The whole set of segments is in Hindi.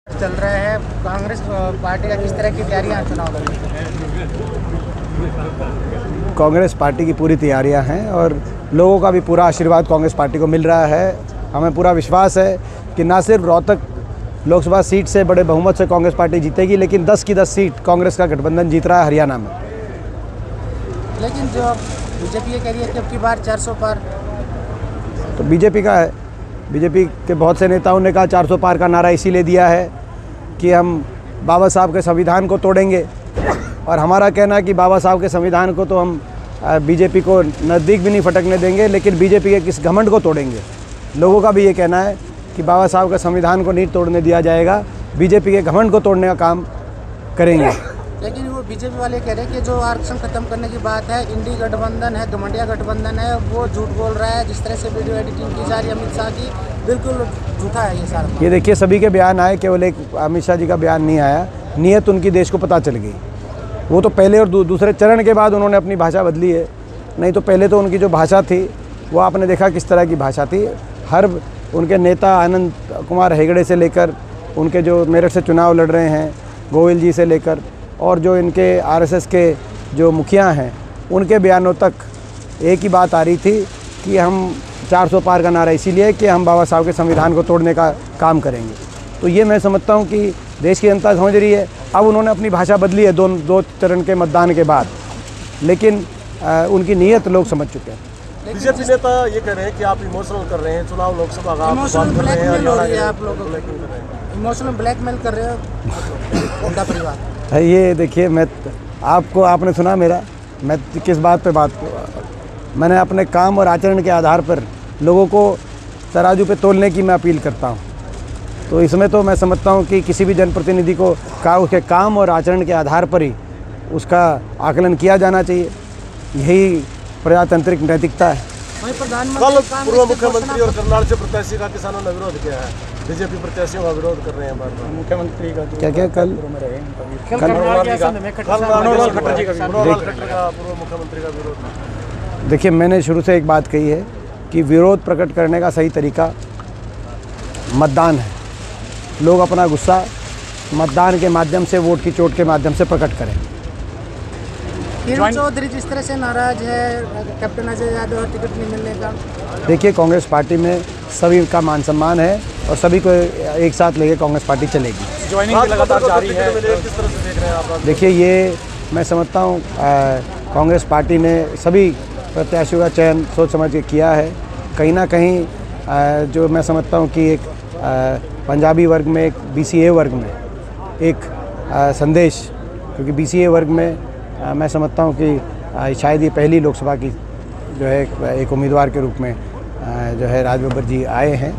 चल रहा है कांग्रेस पार्टी का किस तरह की तैयारियां चुनाव में? कांग्रेस पार्टी की पूरी तैयारियां हैं और लोगों का भी पूरा आशीर्वाद कांग्रेस पार्टी को मिल रहा है। हमें पूरा विश्वास है कि ना सिर्फ रोहतक लोकसभा सीट से बड़े बहुमत से कांग्रेस पार्टी जीतेगी, लेकिन 10 की 10 सीट कांग्रेस का गठबंधन जीत रहा है हरियाणा में। लेकिन जो बीजेपी ये कह रही है कि अब की बार 400 पार, तो बीजेपी का है। बीजेपी के बहुत से नेताओं ने कहा 400 पार का नारा इसीलिए दिया है कि हम बाबा साहब के संविधान को तोड़ेंगे, और हमारा कहना है कि बाबा साहब के संविधान को तो हम बीजेपी को नज़दीक भी नहीं फटकने देंगे, लेकिन बीजेपी के किस घमंड को तोड़ेंगे। लोगों का भी ये कहना है कि बाबा साहब के संविधान को नहीं तोड़ने दिया जाएगा, बीजेपी के घमंड को तोड़ने का काम करेंगे। लेकिन वो बीजेपी वाले कह रहे हैं कि जो आरक्षण खत्म करने की बात है, इंडी गठबंधन है, घमंडिया गठबंधन है, वो झूठ बोल रहा है। जिस तरह से वीडियो एडिटिंग की जा रही है अमित शाह की, बिल्कुल झूठा है ये सारा। ये देखिए, सभी के बयान आए, केवल एक अमित शाह जी का बयान नहीं आया। नीयत उनकी देश को पता चल गई। वो तो पहले और दूसरे चरण के बाद उन्होंने अपनी भाषा बदली है, नहीं तो पहले तो उनकी जो भाषा थी वो आपने देखा किस तरह की भाषा थी। हर उनके नेता आनंद कुमार हेगड़े से लेकर, उनके जो मेरठ से चुनाव लड़ रहे हैं गोविल जी से लेकर, और जो इनके आरएसएस के जो मुखिया हैं, उनके बयानों तक एक ही बात आ रही थी कि हम 400 पार का नारा इसीलिए कि हम बाबा साहब के संविधान को तोड़ने का काम करेंगे। तो ये मैं समझता हूँ कि देश की जनता समझ रही है। अब उन्होंने अपनी भाषा बदली है दो चरण के मतदान के बाद, लेकिन उनकी नीयत लोग समझ चुके हैं। बीजेपी नेता ये कह रहे हैं कि आप इमोशनल कर रहे हैं, चुनाव लोकसभा का इमोशनल ब्लैकमेल हो रही है, आप लोगों को इमोशनल ब्लैकमेल कर रहे हो उनका परिवार। ये देखिए, आपने सुना मैं किस बात पे बात, मैंने अपने काम और आचरण के आधार पर लोगों को तराजू पे तोलने की मैं अपील करता हूँ। तो इसमें तो मैं समझता हूँ कि किसी भी जनप्रतिनिधि को उसके काम और आचरण के आधार पर ही उसका आकलन किया जाना चाहिए। यही प्रजातांत्रिक नैतिकता है। कल पूर्व मुख्यमंत्री और करनाल से प्रत्याशी का किसानों ने विरोध किया है, बीजेपी प्रत्याशियों का विरोध कर रहे हैं बार-बार। मुख्यमंत्री का क्या कल पूर्व मुख्यमंत्री का विरोध। देखिए, मैंने शुरू से एक बात कही है कि विरोध प्रकट करने का सही तरीका मतदान है। लोग अपना गुस्सा मतदान के माध्यम से, वोट की चोट के माध्यम से प्रकट करें। किरण चौधरी जिस तरह से नाराज है कैप्टन अजय यादव टिकट नहीं मिलने का, देखिए, कांग्रेस पार्टी में सभी का मान सम्मान है और सभी को एक साथ लेके कांग्रेस पार्टी चलेगी। ज्वाइनिंग लगातार जारी है, किस तरह से देख रहे हैं आप? देखिए, ये मैं समझता हूँ कांग्रेस पार्टी ने सभी प्रत्याशियों का चयन सोच समझ के किया है। कहीं ना कहीं जो मैं समझता हूँ कि एक पंजाबी वर्ग में, एक BCA वर्ग में एक संदेश, क्योंकि BCA वर्ग में मैं समझता हूँ कि शायद ये पहली लोकसभा की जो है एक उम्मीदवार के रूप में जो है राज बब्बर जी आए हैं,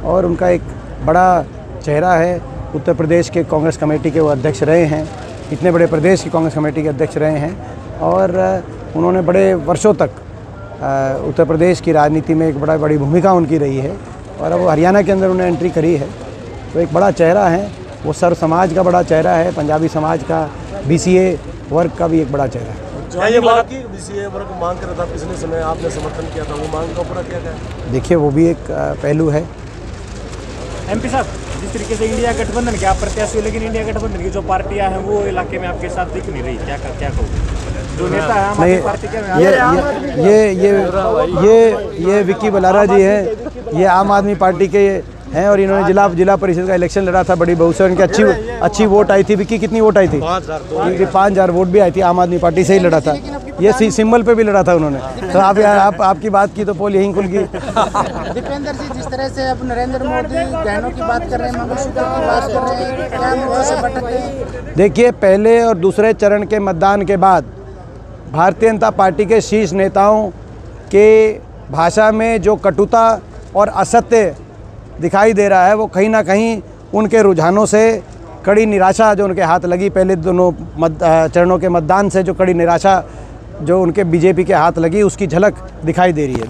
और उनका एक बड़ा चेहरा है। उत्तर प्रदेश के कांग्रेस कमेटी के वो अध्यक्ष रहे हैं, इतने बड़े प्रदेश की कांग्रेस कमेटी के अध्यक्ष रहे हैं, और उन्होंने बड़े वर्षों तक उत्तर प्रदेश की राजनीति में एक बड़ी भूमिका उनकी रही है, और अब वो हरियाणा के अंदर उन्हें एंट्री करी है। तो एक बड़ा चेहरा है वो, सर्व समाज का बड़ा चेहरा है, पंजाबी समाज का, BCA वर्ग का भी एक बड़ा चेहरा है। ये बात की BCA वर्ग मांग कर रहा था पिछले समय, आपने समर्थन किया था, वो मांग का पूरा किया गया? देखिए, वो भी एक पहलू है। MP साहब, जिस तरीके से इंडिया गठबंधन के आप प्रत्याशी हो, लेकिन इंडिया गठबंधन की जो पार्टियां हैं वो इलाके में आपके साथ दिख नहीं रही, क्या कहो? जो नेता है हमारी पार्टी के, ये विक्की बलारा जी हैं, ये आम आदमी पार्टी के हैं, और इन्होंने जिला परिषद का इलेक्शन लड़ा था बड़ी बहु से। इनकी अच्छी वोट आई थी। विक्की, कितनी वोट आई थी? 5,000 वोट भी आई थी। आम आदमी पार्टी से ही लड़ा था। ये सिंबल पे भी लड़ा था उन्होंने। तो आपकी बात की तो पोल यहीं खुल गई। दीपेंद्र जी, जिस तरह से अब नरेंद्र मोदी गहनों की बात कर रहे हैं, मंगलसूत्र की बात कर रहे हैं, क्या मुद्दों से भटक रहे हैं? देखिए, पहले और दूसरे चरण के मतदान के बाद भारतीय जनता पार्टी के शीर्ष नेताओं के भाषा में जो कटुता और असत्य दिखाई दे रहा है, वो कहीं ना कहीं उनके रुझानों से कड़ी निराशा जो उनके हाथ लगी, पहले दोनों चरणों के मतदान से जो कड़ी निराशा जो उनके BJP के हाथ लगी, उसकी झलक दिखाई दे रही है।